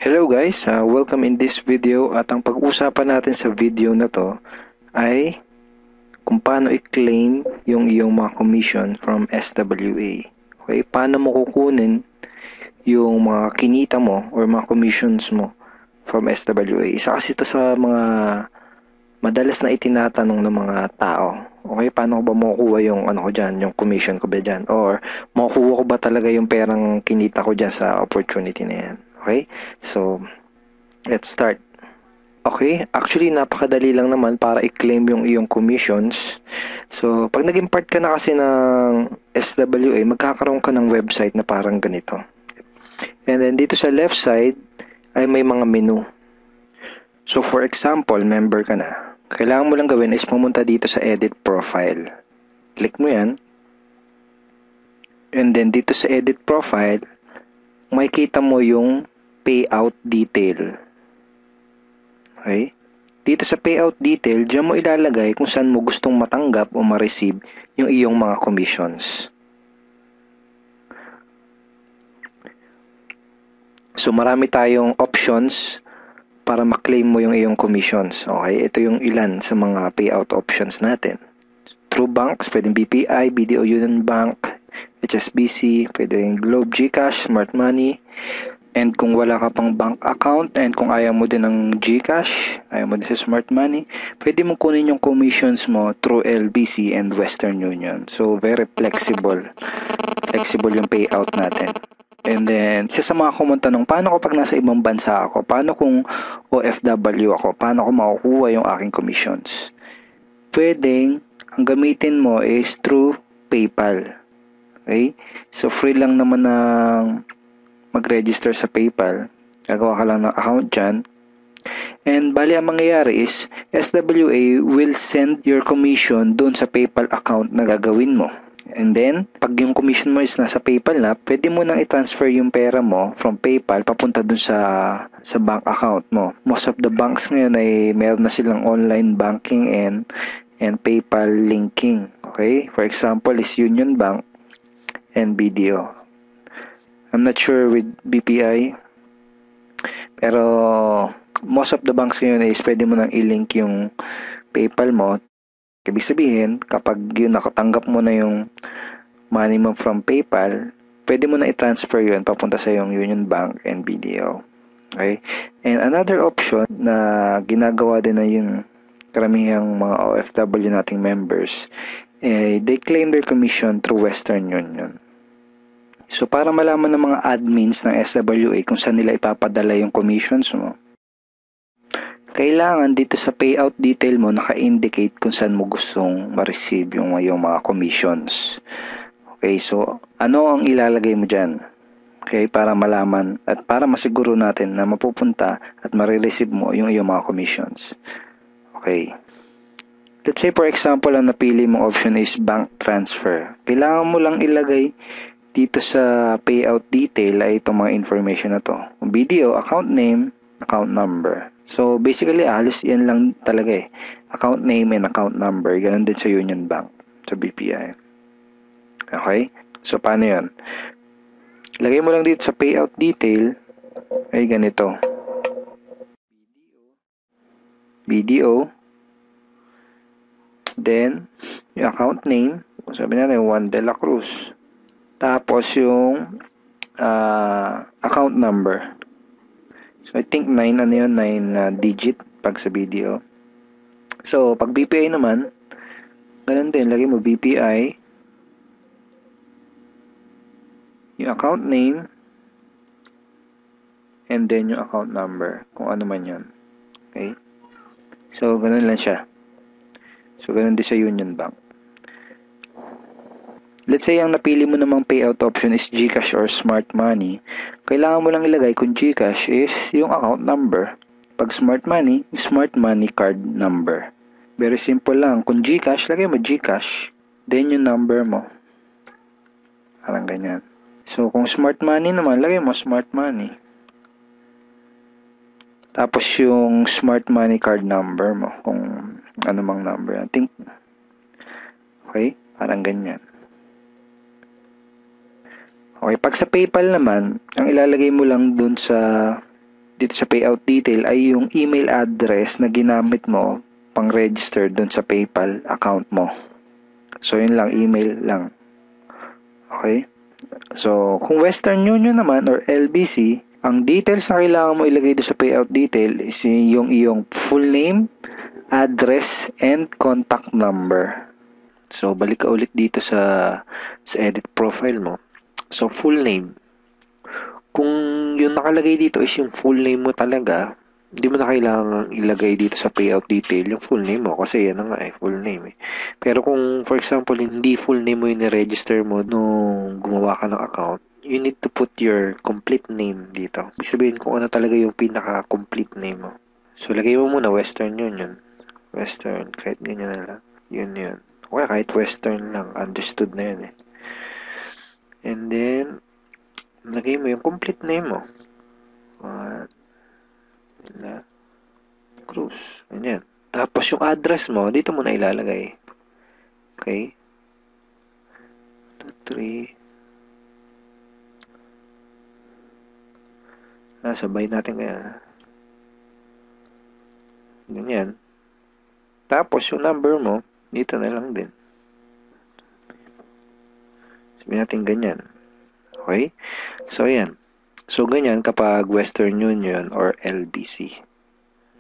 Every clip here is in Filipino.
Hello guys, welcome in this video at ang pag-uusapan natin sa video na to ay kung paano i-claim yung iyong mga commission from SWA. Okay, paano mo kukunin yung mga kinita mo or mga commissions mo from SWA. Isa kasi ito sa mga madalas na itinatanong ng mga tao. Okay, paano ko ba makukuha yung ano ko dyan, yung commission ko ba dyan? Or makukuha ko ba talaga yung perang kinita ko dyan sa opportunity na yan? Okay, so let's start. Okay, actually napakadali lang naman para i-claim yung iyong commissions. So, pag naging part ka na kasi ng SWA, magkakaroon ka ng website na parang ganito. And then dito sa left side ay may mga menu. So, for example, member ka na. Kailangan mo lang gawin is pumunta dito sa edit profile. Click mo yan. And then dito sa edit profile, makikita mo yung payout detail. Okay? Dito sa payout detail, diyan mo ilalagay kung saan mo gustong matanggap o ma-receive yung iyong mga commissions. So, marami tayong options para ma-claim mo yung iyong commissions. Okay? Ito yung ilan sa mga payout options natin. Through banks, pwedeng BPI, BDO Union Bank, HSBC, pwedeng Globe, GCash, Smart Money. And kung wala ka pang bank account and kung ayaw mo din ng GCash, ayaw mo din sa Smart Money, pwede mo kunin yung commissions mo through LBC and Western Union. So, very flexible. Flexible yung payout natin. And then, isa sa mga kumuntanong, paano ko pag nasa ibang bansa ako? Paano kung OFW ako? Paano ko makukuha yung aking commissions? Pwedeng, ang gamitin mo is through PayPal. Okay? So, free lang naman ng mag-register sa PayPal. Gagawa ka lang ng account dyan. And bali ang mangyayari is SWA will send your commission doon sa PayPal account na gagawin mo. And then, pag yung commission mo is nasa PayPal na, pwede mo nang i-transfer yung pera mo from PayPal papunta doon sa bank account mo. Most of the banks ngayon ay meron na silang online banking and PayPal linking. Okay? For example, is Union Bank and BDO. I'm not sure with BPI. Pero most of the banks ngayon is pwede mo nang i-link yung PayPal mo. Ibig sabihin, kapag yun nakatanggap mo na yung money mo from PayPal, pwede mo na i-transfer yun papunta sa yung Union Bank and BDO. Okay? And another option na ginagawa din na yung karamihang mga OFW nating members, they claim their commission through Western Union. So, para malaman ng mga admins ng SWA kung saan nila ipapadala yung commissions mo, kailangan dito sa payout detail mo naka-indicate kung saan mo gustong ma-receive yung mga commissions. Okay, so ano ang ilalagay mo dyan? Okay, para malaman at para masiguro natin na mapupunta at ma-receive mo yung iyong mga commissions. Okay. Let's say for example, ang napili mong option is bank transfer. Kailangan mo lang ilagay dito sa payout detail ay itong mga information na to. BDO, account name, account number. So, basically, halos yan lang talaga eh. Account name and account number. Ganun din sa Union Bank, sa BPI. Okay? So, paano yan? Lagay mo lang dito sa payout detail ay ganito. BDO. Then, yung account name, sabi natin, Juan de la Cruz. Tapos yung account number. So, I think 9 ano yun, 9 digit pag sa BDO. So, pag BPI naman, ganun din, lagay mo BPI, yung account name, and then yung account number, kung ano man yun. Okay? So, ganun lang siya. So, ganun din sa Union Bank. Let's say ang napili mo namang payout option is GCash or Smart Money. Kailangan mo lang ilagay kung GCash is yung account number. Pag Smart Money, yung Smart Money card number. Very simple lang. Kung GCash, lagay mo GCash. Then yung number mo. Parang ganyan. So kung Smart Money naman, lagay mo Smart Money. Tapos yung Smart Money card number mo. Kung ano mang number. I think. Okay? Parang ganyan. Okay, pag sa PayPal naman, ang ilalagay mo lang dun sa dito sa payout detail ay yung email address na ginamit mo pang-register dun sa PayPal account mo. So, yun lang, email lang. Okay? So, kung Western Union naman or LBC, ang details na kailangan mo ilagay doon sa payout detail is yung iyong full name, address, and contact number. So, balik ka ulit dito sa edit profile mo. So, full name. Kung yung nakalagay dito is yung full name mo talaga, hindi mo na kailangan ilagay dito sa payout detail yung full name mo kasi yan na nga full name eh. Pero kung for example hindi full name mo yung register mo nung gumawa ka ng account, you need to put your complete name dito. Ibig sabihin kung ano talaga yung pinaka-complete name mo. So lagay mo muna Western Union. Western, kahit ganyan na lang. Yun. Okay, kahit Western lang, understood na yun eh. And then, lagay mo yung complete name mo. Cruz. Ganyan. Tapos yung address mo, dito mo na ilalagay. Okay? 2, 3. Sabay natin kaya. Ganyan. Tapos yung number mo, dito na lang din. Sabihin natin ganyan. Okay? So, yan. So, ganyan kapag Western Union or LBC.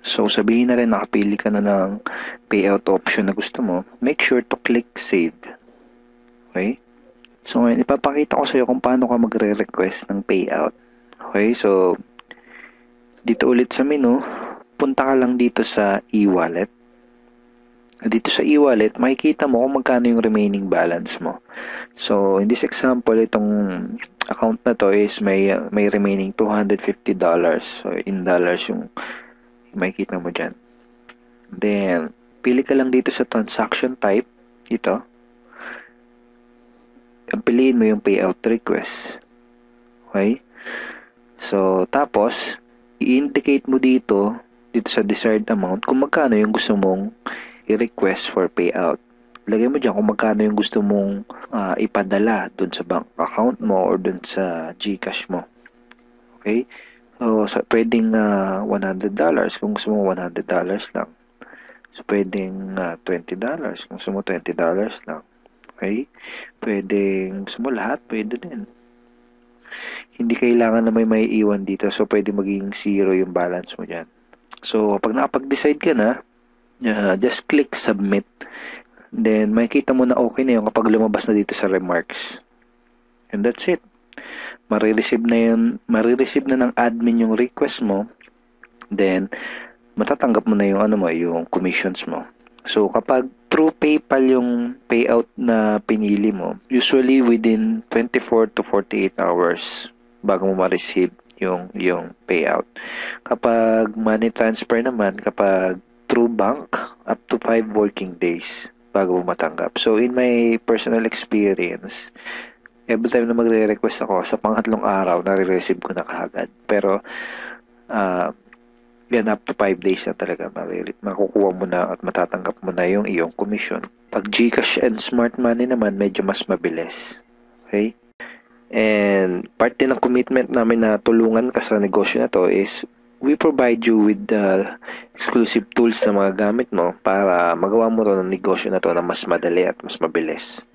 So, sabihin na rin nakapili ka na ng payout option na gusto mo, make sure to click save. Okay? So, ngayon, ipapakita ko sa iyo kung paano ka magre-request ng payout. Okay? So, dito ulit sa menu, punta ka lang dito sa e-wallet. Dito sa e-wallet, makikita mo kung magkano yung remaining balance mo. So, in this example, itong account na to is may remaining $250. So, in dollars yung makikita mo dyan. Then, pili ka lang dito sa transaction type. Ito. Piliin mo yung payout request. Okay? So, tapos, i-indicate mo dito sa desired amount, kung magkano yung gusto mong i-request for payout. Lagay mo dyan kung magkano yung gusto mong ipadala dun sa bank account mo or dun sa GCash mo. Okay? So, pwedeng $100 kung gusto mo $100 lang. So, pwedeng $20 kung gusto mo $20 lang. Okay? Pwedeng gusto mo lahat, pwede din. Hindi kailangan na may iwan dito. So, pwede maging 0 yung balance mo dyan. So, pag nakapag-decide ka na, just click submit. Then, makikita mo na okay na yun kapag lumabas na dito sa remarks. And that's it. Marireceive na ng admin yung request mo. Then, matatanggap mo na yung yung commissions mo. So, kapag through PayPal yung payout na pinili mo, usually within 24 to 48 hours bago mo ma-receive yung payout. Kapag money transfer naman, kapag through bank, up to 5 working days bago mo matanggap. So, in my personal experience, every time na magre-request ako, sa pangatlong araw, nare-receive ko na kaagad. Pero, yan, up to 5 days na talaga makukuha mo na at matatanggap mo na yung iyong commission. Pag GCash and Smart Money naman, medyo mas mabilis. Okay? And part din ng commitment namin na tulungan ka sa negosyo na to is we provide you with the exclusive tools na mga gamit mo para magawa mo ito ng negosyo na to na mas madali at mas mabilis.